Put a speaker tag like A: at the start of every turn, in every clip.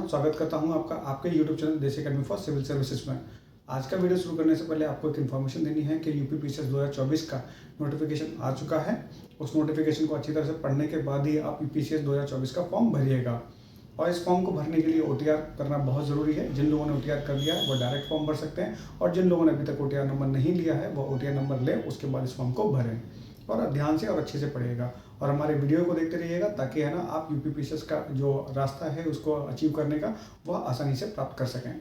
A: स्वागत करता हूं आपका आपके YouTube चैनल देसी अकेडमी फॉर सिविल सर्विसेज में। आज का वीडियो शुरू करने से पहले आपको एक इन्फॉर्मेशन देनी है कि यूपी पीसीएस 2024 का नोटिफिकेशन आ चुका है। उस नोटिफिकेशन को अच्छी तरह से पढ़ने के बाद ही आप पीसीएस 2024 का फॉर्म भरिएगा। और इस फॉर्म को भरने के लिए OTR करना बहुत ज़रूरी है। जिन लोगों ने OTR कर लिया है वो डायरेक्ट फॉर्म भर सकते हैं, और जिन लोगों ने अभी तक OTR नंबर नहीं लिया है वो OTR नंबर लें, उसके बाद इस फॉर्म को भरें और ध्यान से और अच्छे से पढ़िएगा। और हमारे वीडियो को देखते रहिएगा ताकि है ना आप यूपी पीसीएस का जो रास्ता है उसको अचीव करने का वह आसानी से प्राप्त कर सकें।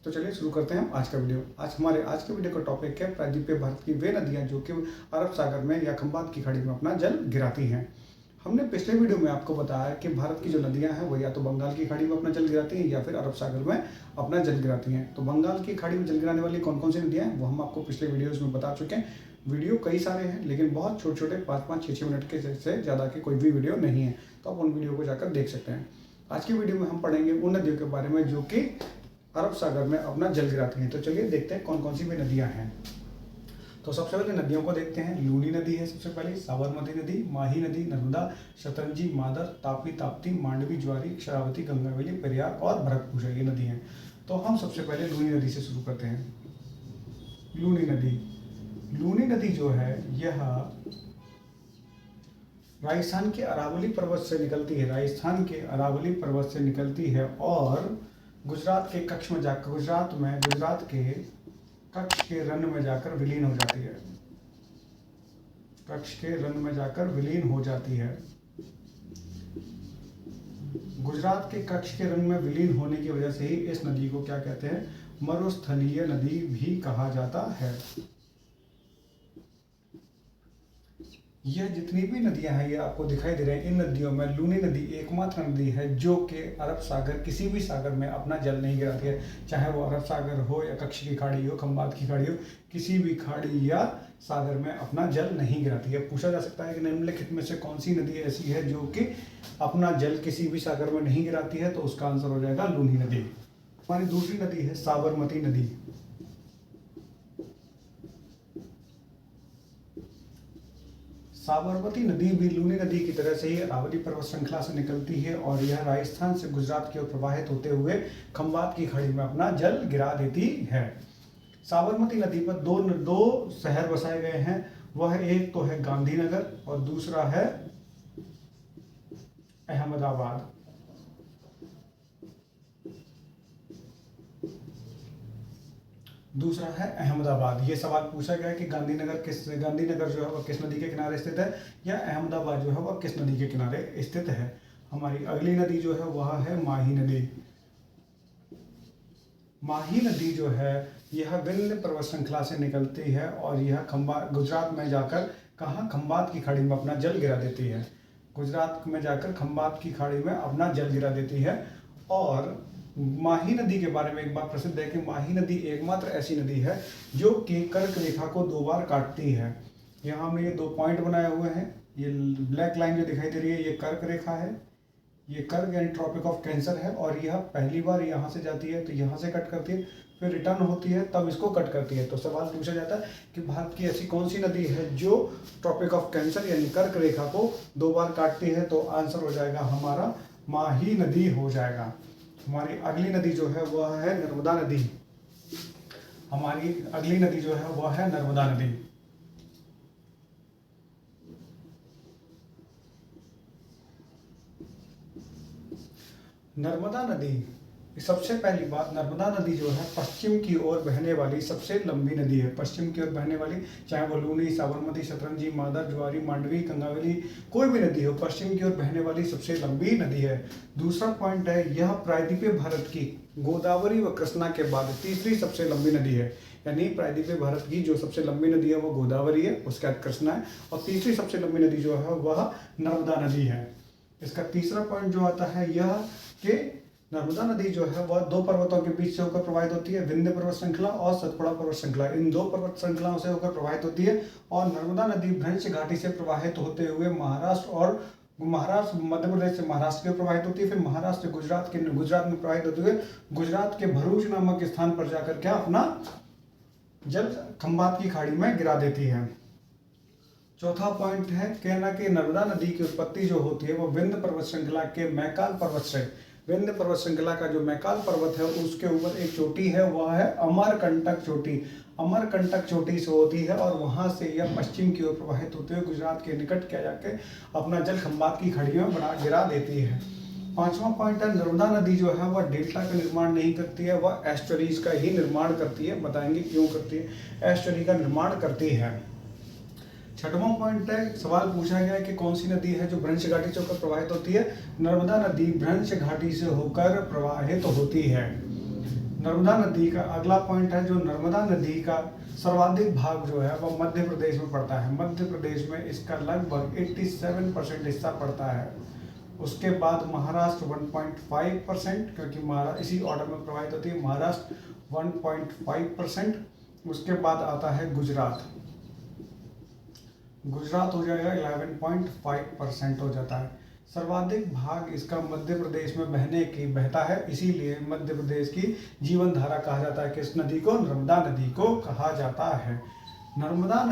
A: तो चलिए शुरू करते हैं आज का वीडियो। आज के वीडियो का टॉपिक है प्रायद्वीपीय भारत की वे नदियाँ जो कि अरब सागर में या खंबात की खाड़ी में अपना जल गिराती हैं। हमने पिछले वीडियो में आपको बताया कि भारत की जो नदियां हैं वो या तो बंगाल की खाड़ी में अपना जल गिराती हैं या फिर अरब सागर में अपना जल गिराती हैं। तो बंगाल की खाड़ी में जल गिराने वाली कौन कौन सी नदियां हैं वो हम आपको पिछले वीडियोस में बता चुके हैं। वीडियो कई सारे हैं लेकिन बहुत छोटे छोटे 5-5, 6-6 मिनट के से ज़्यादा के कोई भी वीडियो नहीं है, तो आप उन वीडियो को जाकर देख सकते हैं। आज की वीडियो में हम पढ़ेंगे उन नदियों के बारे में जो कि अरब सागर में अपना जल गिराती हैं। तो चलिए देखते हैं कौन कौन सी वे नदियाँ हैं। तो सबसे पहले नदियों को देखते हैं। लूनी नदी है सबसे पहले, साबरमती नदी, माही नदी, नर्मदा, शतरंजी, मादर, तापी, ताप्ती, मांडवी, ज्वारी, शरावती, गंगावली, पेरियार और भरतपूर ये नदी हैं। तो हम सबसे पहले लूनी नदी से शुरू करते हैं। लूनी नदी जो है यह राजस्थान के अरावली पर्वत से निकलती है। राजस्थान के अरावली पर्वत से निकलती है और गुजरात के कच्छ में जाकर गुजरात के कच्छ के रन में जाकर विलीन हो जाती है। कच्छ के रन में जाकर विलीन हो जाती है। गुजरात के कच्छ के रन में विलीन होने की वजह से ही इस नदी को क्या कहते हैं, मरुस्थलीय नदी भी कहा जाता है। यह जितनी भी नदियां हैं ये आपको दिखाई दे रहे हैं। इन नदियों में लूनी नदी एकमात्र नदी है जो कि अरब सागर किसी भी सागर में अपना जल नहीं गिराती है, चाहे वो अरब सागर हो या कच्छ की खाड़ी हो, खंबात की खाड़ी हो, किसी भी खाड़ी या सागर में अपना जल नहीं गिराती है। पूछा जा सकता है कि निम्नलिखित में से कौन सी नदी ऐसी है जो कि अपना जल किसी भी सागर में नहीं गिराती है, तो उसका आंसर हो जाएगा लूनी नदी। हमारी दूसरी नदी है साबरमती नदी। साबरमती नदी भी लूनी नदी की तरह से ही अरावली पर्वत श्रृंखला से निकलती है और यह राजस्थान से गुजरात की ओर प्रवाहित होते हुए खंबात की खाड़ी में अपना जल गिरा देती है। साबरमती नदी पर दो शहर बसाए गए हैं। वह एक तो है गांधीनगर और दूसरा है अहमदाबाद। दूसरा है अहमदाबाद। ये सवाल पूछा गया कि गांधीनगर जो है वह किस नदी के किनारे स्थित है या अहमदाबाद जो है वह किस नदी के किनारे स्थित है। हमारी अगली नदी जो है वह है माही नदी। माही नदी जो है यह विंध्य पर्वत श्रृंखला से निकलती है और यह गुजरात में जाकर खंबात की खाड़ी में अपना जल गिरा देती है। गुजरात में जाकर खंबात की खाड़ी में अपना जल गिरा देती है। और माही नदी के बारे में एक बात प्रसिद्ध है कि माही नदी एकमात्र ऐसी नदी है जो कि कर्क रेखा को 2 बार काटती है। यहाँ हमने ये 2 पॉइंट बनाए हुए हैं। ये ब्लैक लाइन जो दिखाई दे रही है ये कर्क रेखा है, ये कर्क यानी ट्रॉपिक ऑफ कैंसर है, और यह पहली बार यहाँ से जाती है तो यहाँ से कट करती है, फिर रिटर्न होती है तब इसको कट करती है। तो सवाल पूछा जाता है कि भारत की ऐसी कौन सी नदी है जो ट्रॉपिक ऑफ कैंसर यानी कर्क रेखा को 2 बार काटती है, तो आंसर हो जाएगा हमारा माही नदी हो जाएगा। हमारी अगली नदी जो है वह है नर्मदा नदी। हमारी अगली नदी जो है वह है नर्मदा नदी। नर्मदा नदी, सबसे पहली बात, नर्मदा नदी जो है पश्चिम की ओर बहने वाली सबसे लंबी नदी है। पश्चिम की ओर बहने वाली, चाहे वो लूनी, साबरमती, शतरंजी, मादर, ज्वारी, मांडवी, गंगावली कोई भी नदी हो, पश्चिम की ओर बहने वाली सबसे लंबी नदी है। दूसरा पॉइंट है यह प्रायद्वीपीय भारत की गोदावरी व कृष्णा के बाद तीसरी सबसे लंबी नदी है। यानी प्रायद्वीपीय भारत की जो सबसे लंबी नदी है वो गोदावरी है, उसके बाद कृष्णा है, और तीसरी सबसे लंबी नदी जो है वह नर्मदा नदी है। इसका तीसरा पॉइंट जो आता है यह कि नर्मदा नदी जो है वह 2 पर्वतों के बीच से होकर प्रवाहित होती है, विंध्य पर्वत श्रृंखला और सतपुड़ा पर्वत श्रृंखला। इन 2 पर्वत श्रृंखलाओं से होकर प्रवाहित होती है और नर्मदा नदी भ्रंश घाटी से प्रवाहित होते हुए महाराष्ट्र मध्य प्रदेश से महाराष्ट्र की प्रवाहित होती है, फिर महाराष्ट्र गुजरात में प्रवाहित होते हुए गुजरात के भरूच नामक स्थान पर जाकर क्या अपना जल खंबात की खाड़ी में गिरा देती है। चौथा पॉइंट है कहना कि नर्मदा नदी की उत्पत्ति जो होती है वो विंध्य पर्वत श्रृंखला के मैकाल पर्वत से विंध्य पर्वत श्रृंखला का जो मैकाल पर्वत है उसके ऊपर एक चोटी है, वह है अमरकंटक चोटी। अमरकंटक चोटी से होती है और वहां से यह पश्चिम की ओर प्रवाहित होते हुए गुजरात के निकट क्या जाके अपना जल खंबात की खाड़ियों में गिरा देती है। पांचवा पॉइंट है, नर्मदा नदी जो है वह डेल्टा का निर्माण नहीं करती है, वह एस्टरीज का ही निर्माण करती है। बताएंगे क्यों करती है, एस्टरी का निर्माण करती है। छठवां पॉइंट है, सवाल पूछा गया है कि कौन सी नदी है जो भ्रंश घाटी से होकर प्रवाहित होती है। नर्मदा नदी भ्रंश घाटी से होकर प्रवाहित होती है। नर्मदा नदी का अगला पॉइंट है, जो नर्मदा नदी का सर्वाधिक भाग जो है वह मध्य प्रदेश में पड़ता है। मध्य प्रदेश में इसका लगभग 87% हिस्सा पड़ता है। उसके बाद महाराष्ट्र 1.5%, क्योंकि इसी ऑर्डर में प्रवाहित होती है। महाराष्ट्र 1.5%। उसके बाद आता है गुजरात। गुजरात हो जाएगा 11.5% हो जाता है। सर्वाधिक भाग इसका मध्य प्रदेश में बहता है, इसीलिए मध्य प्रदेश की जीवन धारा कहा जाता है। किस नदी को? नर्मदा नदी को कहा जाता है। नर्मदा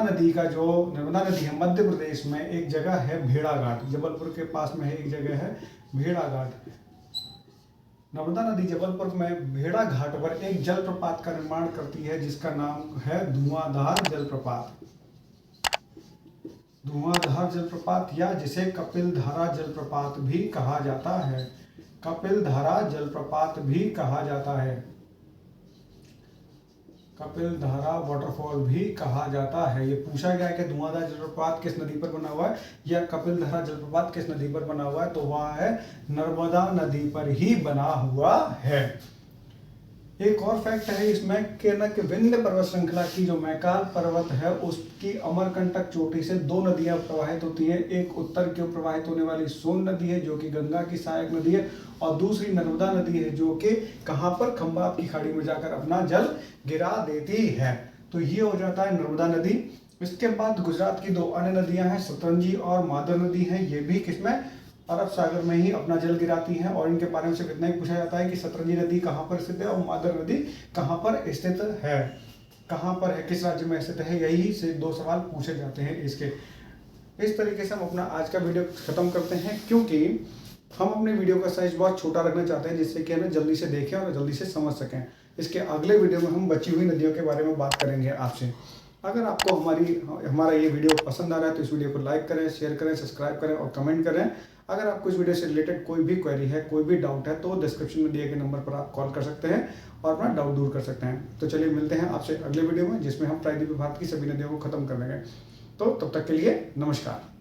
A: नदी का जो नर्मदा नदी है मध्य प्रदेश में एक जगह है भेड़ाघाट, जबलपुर के पास में है एक जगह है भेड़ाघाट। नर्मदा नदी जबलपुर में भेड़ाघाट पर एक जलप्रपात का निर्माण करती है जिसका नाम है धुआंधार जलप्रपात। धुआंधार जलप्रपात, या जिसे कपिलधारा जलप्रपात भी कहा जाता है। कपिलधारा जलप्रपात भी कहा जाता है। कपिलधारा वाटरफॉल भी कहा जाता है। ये पूछा गया है कि धुआंधार जलप्रपात किस नदी पर बना हुआ है या कपिलधारा जलप्रपात किस नदी पर बना हुआ है, तो वह है नर्मदा नदी पर ही बना हुआ है। एक और फैक्ट है इसमें कि विंध्य पर्वत श्रृंखला की जो मैकाल पर्वत है उसकी अमरकंटक चोटी से दो नदियां प्रवाहित होती हैं। एक उत्तर की ओर प्रवाहित होने वाली सोन नदी है जो कि गंगा की सहायक नदी है, और दूसरी नर्मदा नदी है जो कि कहां पर? खंबात की खाड़ी में जाकर अपना जल गिरा देती है। तो ये हो जाता है नर्मदा नदी। इसके बाद गुजरात की दो अन्य नदियां हैं, सतरंजी और मादर नदी है। ये भी किसमें? अरब सागर में ही अपना जल गिराती हैं। और इनके बारे में सिर्फ इतना ही पूछा जाता है कि सतरंजी नदी कहाँ पर स्थित है और मादर नदी कहाँ पर स्थित है, कहाँ पर है, किस राज्य में स्थित है। यही से दो सवाल पूछे जाते हैं इसके। इस तरीके से हम अपना आज का वीडियो खत्म करते हैं, क्योंकि हम अपने वीडियो का साइज बहुत छोटा रखना चाहते हैं जिससे कि हमें जल्दी से देखें और जल्दी से समझ सकें। इसके अगले वीडियो में हम बची हुई नदियों के बारे में बात करेंगे आपसे। अगर आपको हमारा ये वीडियो पसंद आ रहा है तो इस वीडियो को लाइक करें, शेयर करें, सब्सक्राइब करें और कमेंट करें। अगर आपको इस वीडियो से रिलेटेड कोई भी क्वेरी है, कोई भी डाउट है, तो डिस्क्रिप्शन में दिए गए नंबर पर आप कॉल कर सकते हैं और अपना डाउट दूर कर सकते हैं। तो चलिए मिलते हैं आपसे अगले वीडियो में जिसमें हम प्रायद्वीपीय भारत की सभी नदियों को खत्म कर देंगे। तो तब तक के लिए नमस्कार।